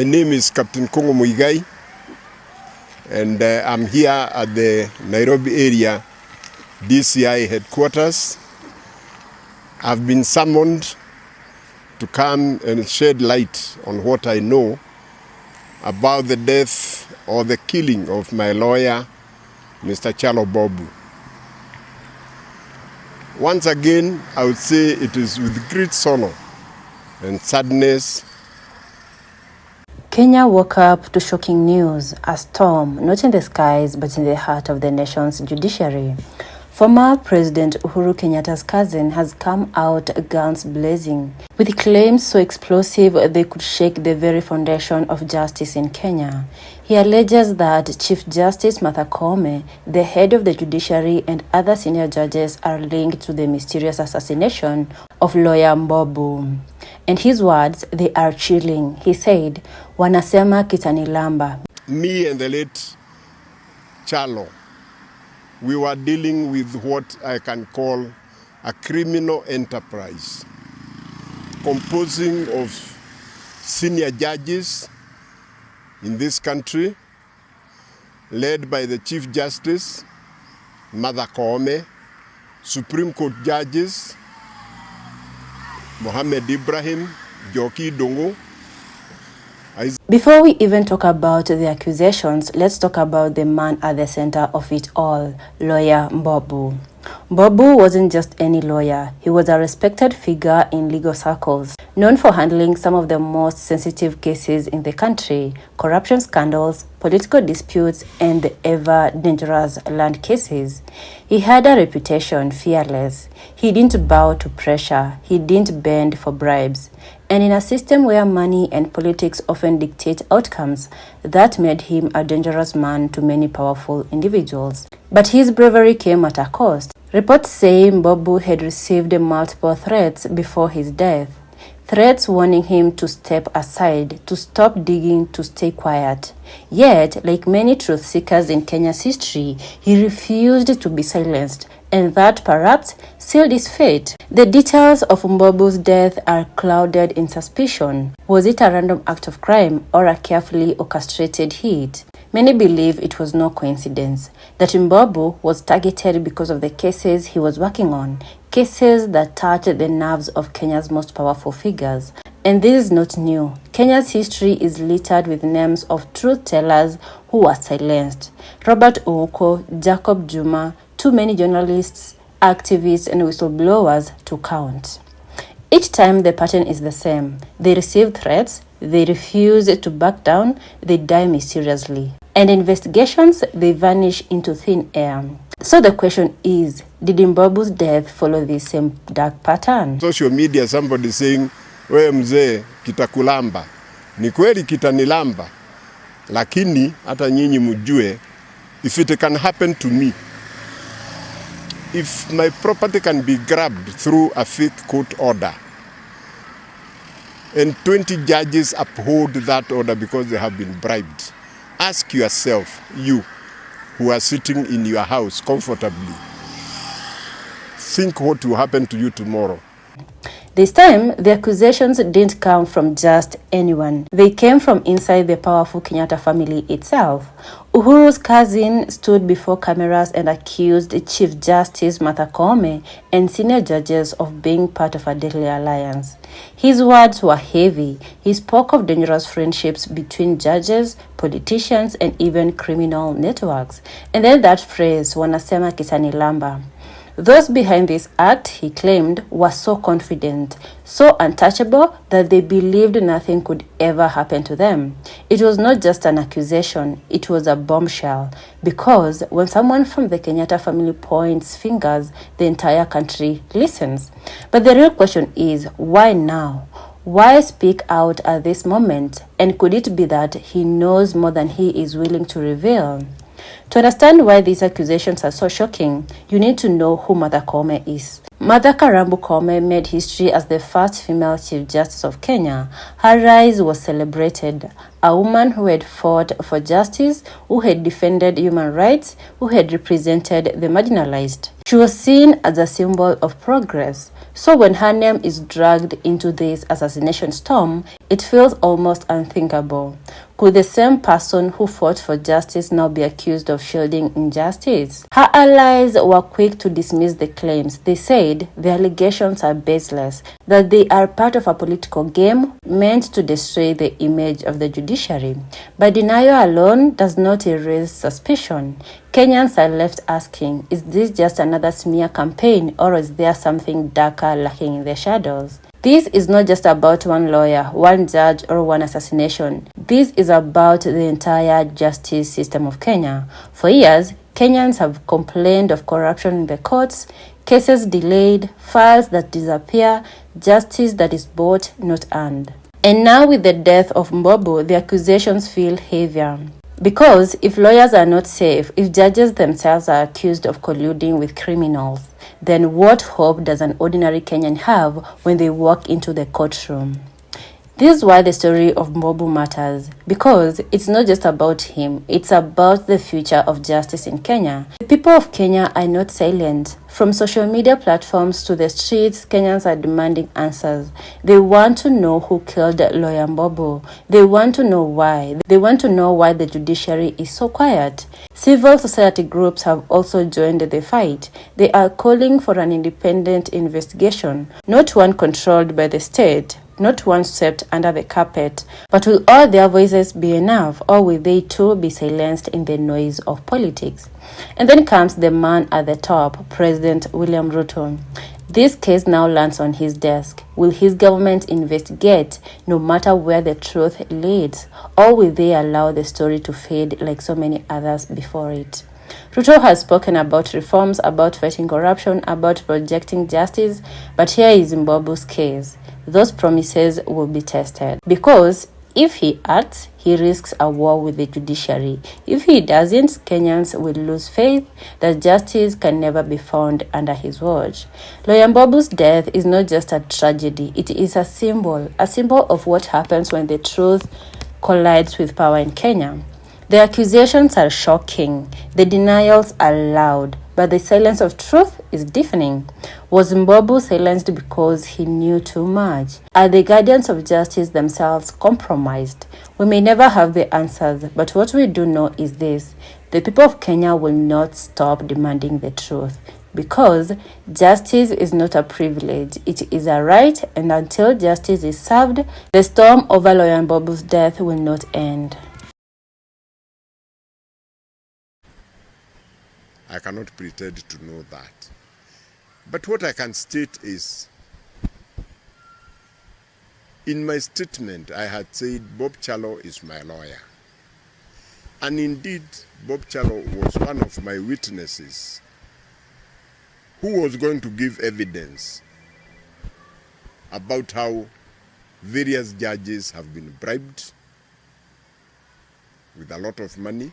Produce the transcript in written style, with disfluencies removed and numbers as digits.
My name is Captain Koome, and I'm here at the Nairobi area DCI headquarters. I've been summoned to come and shed light on what I know about the death or the killing of my lawyer, Mr. Mbobu. Once again, I would say it is with great sorrow and sadness. Kenya woke up to shocking news, a storm not in the skies but in the heart of the nation's judiciary. Former President Uhuru Kenyatta's cousin has come out guns blazing, with claims so explosive they could shake the very foundation of justice in Kenya. He alleges that Chief Justice Martha Koome, the head of the judiciary, and other senior judges are linked to the mysterious assassination of lawyer Mbobu. In his words, they are chilling. He said, "Wanasema kitanilamba." Me and the late Charlo, we were dealing with what I can call a criminal enterprise, composing of senior judges in this country, led by the Chief Justice, Martha Koome, Supreme Court judges, Mohamed Ibrahim, Joki Dongo. Before we even talk about the accusations, let's talk about the man at the center of it all, lawyer Mbobu. Mbobu wasn't just any lawyer. He was a respected figure in legal circles, known for handling some of the most sensitive cases in the country: corruption scandals, political disputes, and the ever-dangerous land cases. He had a reputation, fearless. He didn't bow to pressure. He didn't bend for bribes. And in a system where money and politics often dictate outcomes, that made him a dangerous man to many powerful individuals. But his bravery came at a cost. Reports say Mbobu had received multiple threats before his death. Threats warning him to step aside, to stop digging, to stay quiet. Yet, like many truth seekers in Kenya's history, he refused to be silenced, and that perhaps sealed his fate. The details of Mbobu's death are clouded in suspicion. Was it a random act of crime or a carefully orchestrated hit? Many believe it was no coincidence, that Mbobu was targeted because of the cases he was working on, cases that touched the nerves of Kenya's most powerful figures. And this is not new. Kenya's history is littered with names of truth-tellers who were silenced. Robert Ouko, Jacob Juma, too many journalists, activists, and whistleblowers to count. Each time the pattern is the same. They receive threats, they refuse to back down, they die mysteriously. And investigations, they vanish into thin air. So the question is, did Mbobu's death follow this same dark pattern? Social media, somebody saying, "We mzee, kitakulamba." Ni kweli kitanilamba, lakini hata nyinyi mjue, if it can happen to me, if my property can be grabbed through a fake court order, and 20 judges uphold that order because they have been bribed, ask yourself, you who are sitting in your house comfortably, think what will happen to you tomorrow. This time, the accusations didn't come from just anyone. They came from inside the powerful Kenyatta family itself. Uhuru'S cousin stood before cameras and accused Chief Justice Martha Koome and senior judges of being part of a deadly alliance. His words were heavy. He spoke of dangerous friendships between judges, politicians, and even criminal networks. And then that phrase, "Wanasema kitanilamba." Those behind this act, he claimed, were so confident, so untouchable, that they believed nothing could ever happen to them. It was not just an accusation, it was a bombshell. Because when someone from the Kenyatta family points fingers, the entire country listens. But the real question is, why now? Why speak out at this moment? And could it be that he knows more than he is willing to reveal? To understand why these accusations are so shocking, you need to know who Martha Koome is. Martha Karambu Koome made history as the first female Chief Justice of Kenya. Her rise was celebrated. A woman who had fought for justice, who had defended human rights, who had represented the marginalized. She was seen as a symbol of progress. So when her name is dragged into this assassination storm, it feels almost unthinkable. Could the same person who fought for justice now be accused of shielding injustice? Her allies were quick to dismiss the claims. They said the allegations are baseless, that they are part of a political game meant to destroy the image of the judiciary. But denial alone does not erase suspicion. Kenyans are left asking, is this just another smear campaign, or is there something darker lurking in the shadows? This is not just about one lawyer, one judge, or one assassination. This is about the entire justice system of Kenya. For years, Kenyans have complained of corruption in the courts, cases delayed, files that disappear, justice that is bought, not earned. And now with the death of Mbobu, the accusations feel heavier. Because if lawyers are not safe, if judges themselves are accused of colluding with criminals, then what hope does an ordinary Kenyan have when they walk into the courtroom? This is why the story of Mbobu matters, because it's not just about him, it's about the future of justice in Kenya. The people of Kenya are not silent. From social media platforms to the streets, Kenyans are demanding answers. They want to know who killed lawyer Mbobu. They want to know why. They want to know why the judiciary is so quiet. Civil society groups have also joined the fight. They are calling for an independent investigation, not one controlled by the state, not one swept under the carpet. But will all their voices be enough, or will they too be silenced in the noise of politics? And then comes the man at the top, President William Ruto. This case now lands on his desk. Will his government investigate no matter where the truth leads, or will they allow the story to fade like so many others before it? Ruto has spoken about reforms, about fighting corruption, about projecting justice, but here is Mbobu's case. Those promises will be tested, because if he acts, he risks a war with the judiciary. If he doesn't, Kenyans will lose faith that justice can never be found under his watch. Lawyer Mbobu's death is not just a tragedy, it is a symbol of what happens when the truth collides with power in Kenya. The accusations are shocking, the denials are loud, but the silence of truth is deafening. Was Mbobu silenced because he knew too much? Are the guardians of justice themselves compromised? We may never have the answers, but what we do know is this: the people of Kenya will not stop demanding the truth, because justice is not a privilege, it is a right, and until justice is served, the storm over lawyer Mbobu's death will not end. I cannot pretend to know that. But what I can state is, in my statement, I had said Bob Chalo is my lawyer. And indeed, Bob Chalo was one of my witnesses who was going to give evidence about how various judges have been bribed with a lot of money